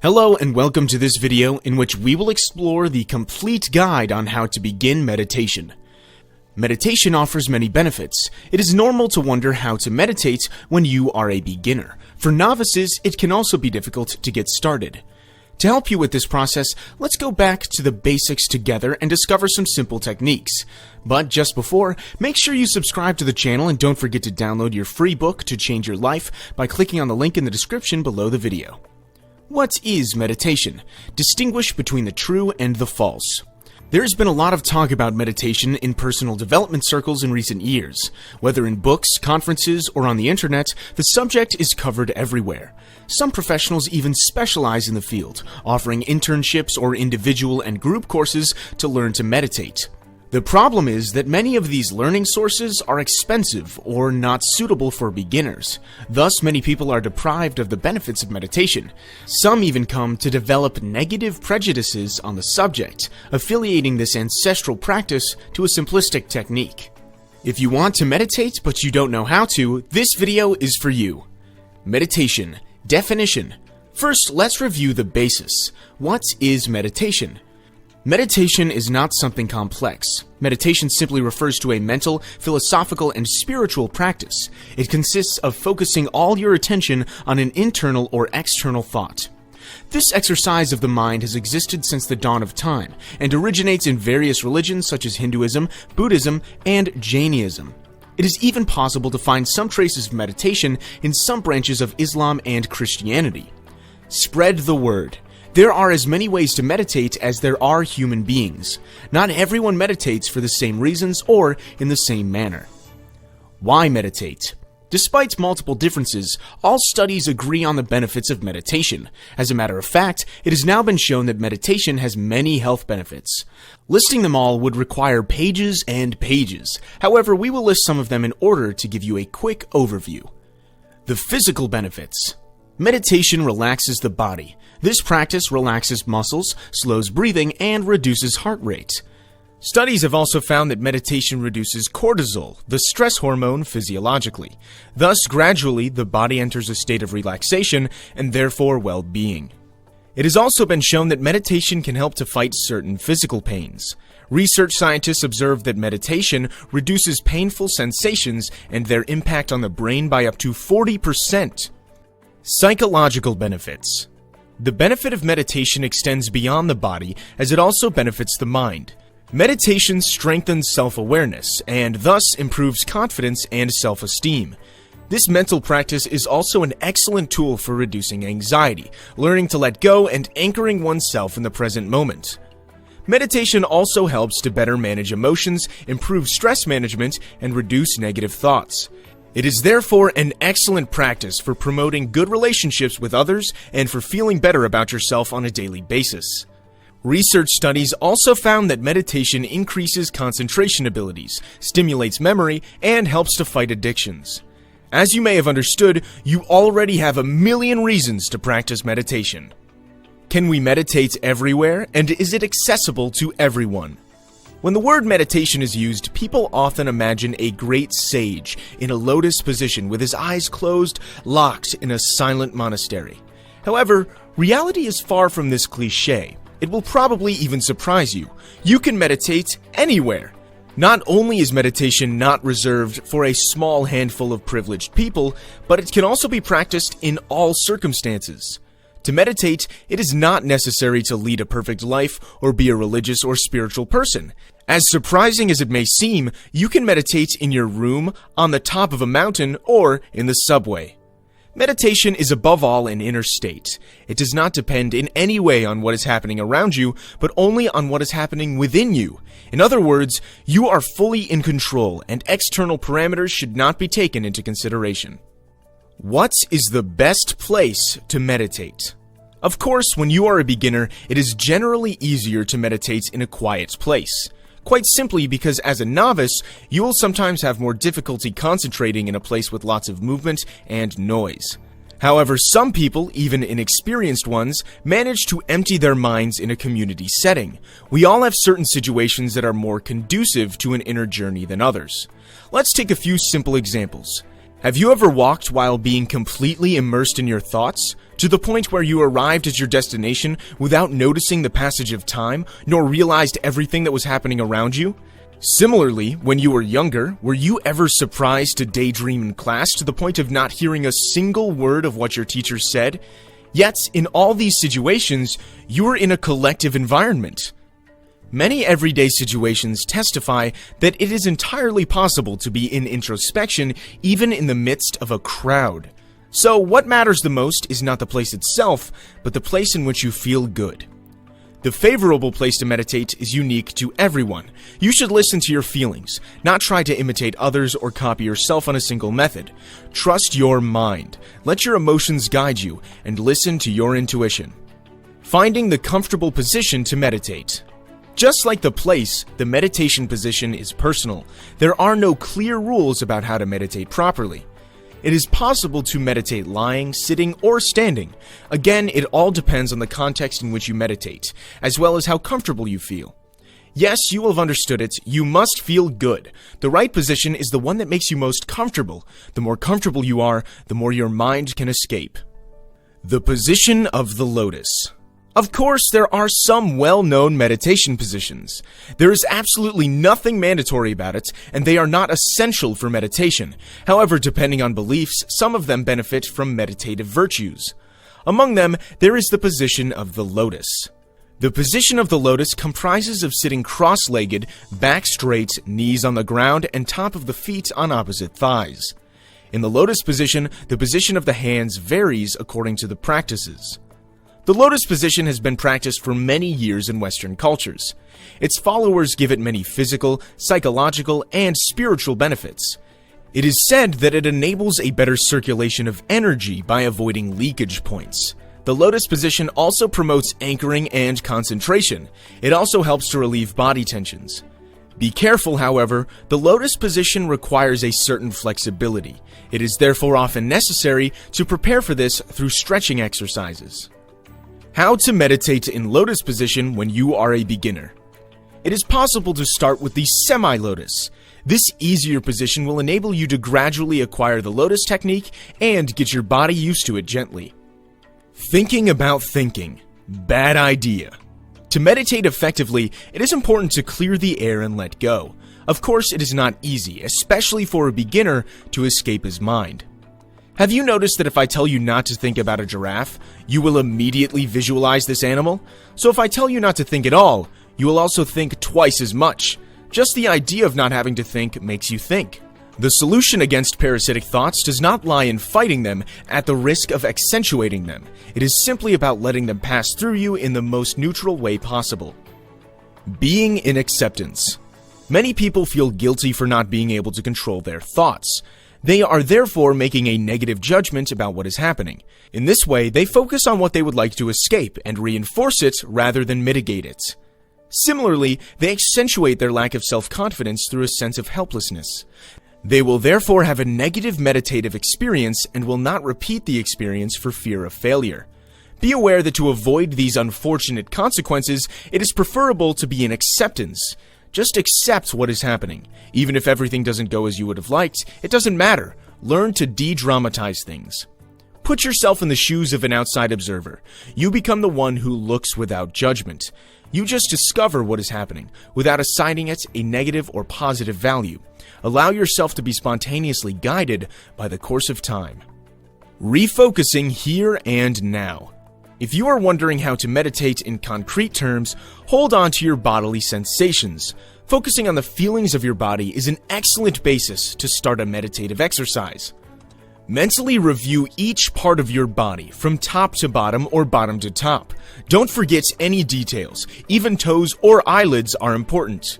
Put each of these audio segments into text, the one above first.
Hello and welcome to this video in which we will explore the complete guide on how to begin meditation. Meditation offers many benefits. It is normal to wonder how to meditate when you are a beginner. For novices, it can also be difficult to get started. To help you with this process, let's go back to the basics together and discover some simple techniques. But just before, make sure you subscribe to the channel and don't forget to download your free book to change your life by clicking on the link in the description below the video. What is meditation? Distinguish between the true and the false. There has been a lot of talk about meditation in personal development circles in recent years. Whether in books, conferences, or on the internet, the subject is covered everywhere. Some professionals even specialize in the field, offering internships or individual and group courses to learn to meditate. The problem is that many of these learning sources are expensive or not suitable for beginners. Thus, many people are deprived of the benefits of meditation. Some even come to develop negative prejudices on the subject, affiliating this ancestral practice to a simplistic technique. If you want to meditate but you don't know how to, this video is for you. Meditation. Definition. First, let's review the basis. What is meditation? Meditation is not something complex. Meditation simply refers to a mental, philosophical, and spiritual practice. It consists of focusing all your attention on an internal or external thought. This exercise of the mind has existed since the dawn of time, and originates in various religions such as Hinduism, Buddhism, and Jainism. It is even possible to find some traces of meditation in some branches of Islam and Christianity. Spread the word. There are as many ways to meditate as there are human beings. Not everyone meditates for the same reasons or in the same manner. Why meditate? Despite multiple differences, all studies agree on the benefits of meditation. As a matter of fact, it has now been shown that meditation has many health benefits. Listing them all would require pages and pages. However, we will list some of them in order to give you a quick overview. The physical benefits. Meditation relaxes the body. This practice relaxes muscles, slows breathing, and reduces heart rate. Studies have also found that meditation reduces cortisol, the stress hormone, physiologically. Thus, gradually, the body enters a state of relaxation and therefore well-being. It has also been shown that meditation can help to fight certain physical pains. Research scientists observed that meditation reduces painful sensations and their impact on the brain by up to 40%. Psychological benefits. The benefit of meditation extends beyond the body as it also benefits the mind. Meditation strengthens self-awareness and thus improves confidence and self-esteem. This mental practice is also an excellent tool for reducing anxiety, learning to let go, and anchoring oneself in the present moment. Meditation also helps to better manage emotions, improve stress management, and reduce negative thoughts. It is therefore an excellent practice for promoting good relationships with others and for feeling better about yourself on a daily basis. Research studies also found that meditation increases concentration abilities, stimulates memory, and helps to fight addictions. As you may have understood, you already have a million reasons to practice meditation. Can we meditate everywhere, and is it accessible to everyone? When the word meditation is used, people often imagine a great sage in a lotus position with his eyes closed, locked in a silent monastery. However, reality is far from this cliché. It will probably even surprise you. You can meditate anywhere. Not only is meditation not reserved for a small handful of privileged people, but it can also be practiced in all circumstances. To meditate, it is not necessary to lead a perfect life or be a religious or spiritual person. As surprising as it may seem, you can meditate in your room, on the top of a mountain, or in the subway. Meditation is above all an inner state. It does not depend in any way on what is happening around you, but only on what is happening within you. In other words, you are fully in control, and external parameters should not be taken into consideration. What is the best place to meditate? Of course, when you are a beginner, it is generally easier to meditate in a quiet place. Quite simply because as a novice, you will sometimes have more difficulty concentrating in a place with lots of movement and noise. However, some people, even inexperienced ones, manage to empty their minds in a community setting. We all have certain situations that are more conducive to an inner journey than others. Let's take a few simple examples. Have you ever walked while being completely immersed in your thoughts, to the point where you arrived at your destination without noticing the passage of time, nor realized everything that was happening around you? Similarly, when you were younger, were you ever surprised to daydream in class to the point of not hearing a single word of what your teacher said? Yet, in all these situations, you were in a collective environment. Many everyday situations testify that it is entirely possible to be in introspection even in the midst of a crowd. So what matters the most is not the place itself, but the place in which you feel good. The favorable place to meditate is unique to everyone. You should listen to your feelings, not try to imitate others or copy yourself on a single method. Trust your mind, let your emotions guide you, and listen to your intuition. Finding the comfortable position to meditate. Just like the place, the meditation position is personal. There are no clear rules about how to meditate properly. It is possible to meditate lying, sitting, or standing. Again, it all depends on the context in which you meditate, as well as how comfortable you feel. Yes, you will have understood it. You must feel good. The right position is the one that makes you most comfortable. The more comfortable you are, the more your mind can escape. The position of the lotus. Of course, there are some well-known meditation positions. There is absolutely nothing mandatory about it, and they are not essential for meditation. However, depending on beliefs, some of them benefit from meditative virtues. Among them, there is the position of the lotus. The position of the lotus comprises of sitting cross-legged, back straight, knees on the ground, and top of the feet on opposite thighs. In the lotus position, the position of the hands varies according to the practices. The lotus position has been practiced for many years in Western cultures. Its followers give it many physical, psychological, and spiritual benefits. It is said that it enables a better circulation of energy by avoiding leakage points. The lotus position also promotes anchoring and concentration. It also helps to relieve body tensions. Be careful, however, the lotus position requires a certain flexibility. It is therefore often necessary to prepare for this through stretching exercises. How to meditate in lotus position when you are a beginner. It is possible to start with the semi-lotus. This easier position will enable you to gradually acquire the lotus technique and get your body used to it gently. Thinking about thinking. Bad idea. To meditate effectively, it is important to clear the air and let go. Of course, it is not easy, especially for a beginner, to escape his mind. Have you noticed that if I tell you not to think about a giraffe, you will immediately visualize this animal? So if I tell you not to think at all, you will also think twice as much. Just the idea of not having to think makes you think. The solution against parasitic thoughts does not lie in fighting them at the risk of accentuating them. It is simply about letting them pass through you in the most neutral way possible. Being in acceptance. Many people feel guilty for not being able to control their thoughts. They are therefore making a negative judgment about what is happening. In this way, they focus on what they would like to escape and reinforce it rather than mitigate it. Similarly, they accentuate their lack of self-confidence through a sense of helplessness. They will therefore have a negative meditative experience and will not repeat the experience for fear of failure. Be aware that to avoid these unfortunate consequences, it is preferable to be in acceptance. Just accept what is happening. Even if everything doesn't go as you would have liked, it doesn't matter. Learn to de-dramatize things. Put yourself in the shoes of an outside observer. You become the one who looks without judgment. You just discover what is happening, without assigning it a negative or positive value. Allow yourself to be spontaneously guided by the course of time. Refocusing here and now. If you are wondering how to meditate in concrete terms, hold on to your bodily sensations. Focusing on the feelings of your body is an excellent basis to start a meditative exercise. Mentally review each part of your body, from top to bottom or bottom to top. Don't forget any details. Even toes or eyelids are important.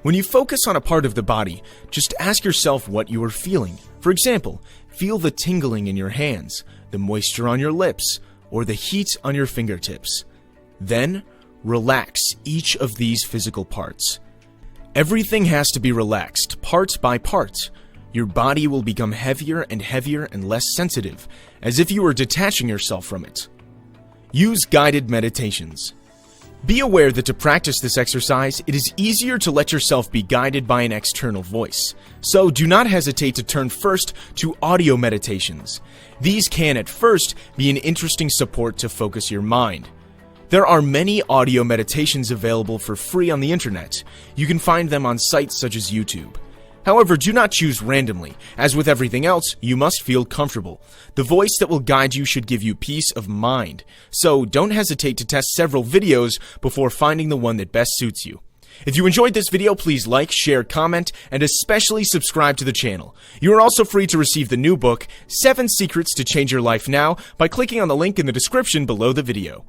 When you focus on a part of the body, just ask yourself what you are feeling. For example, feel the tingling in your hands, the moisture on your lips, or the heat on your fingertips. Then, relax each of these physical parts. Everything has to be relaxed, part by part. Your body will become heavier and less sensitive, as if you were detaching yourself from it. Use guided meditations. Be aware that to practice this exercise, it is easier to let yourself be guided by an external voice. So do not hesitate to turn first to audio meditations. These can at first be an interesting support to focus your mind. There are many audio meditations available for free on the internet. You can find them on sites such as YouTube. However, do not choose randomly. As with everything else, you must feel comfortable. The voice that will guide you should give you peace of mind. So don't hesitate to test several videos before finding the one that best suits you. If you enjoyed this video, please like, share, comment, and especially subscribe to the channel. You are also free to receive the new book, 7 Secrets to Change Your Life Now, by clicking on the link in the description below the video.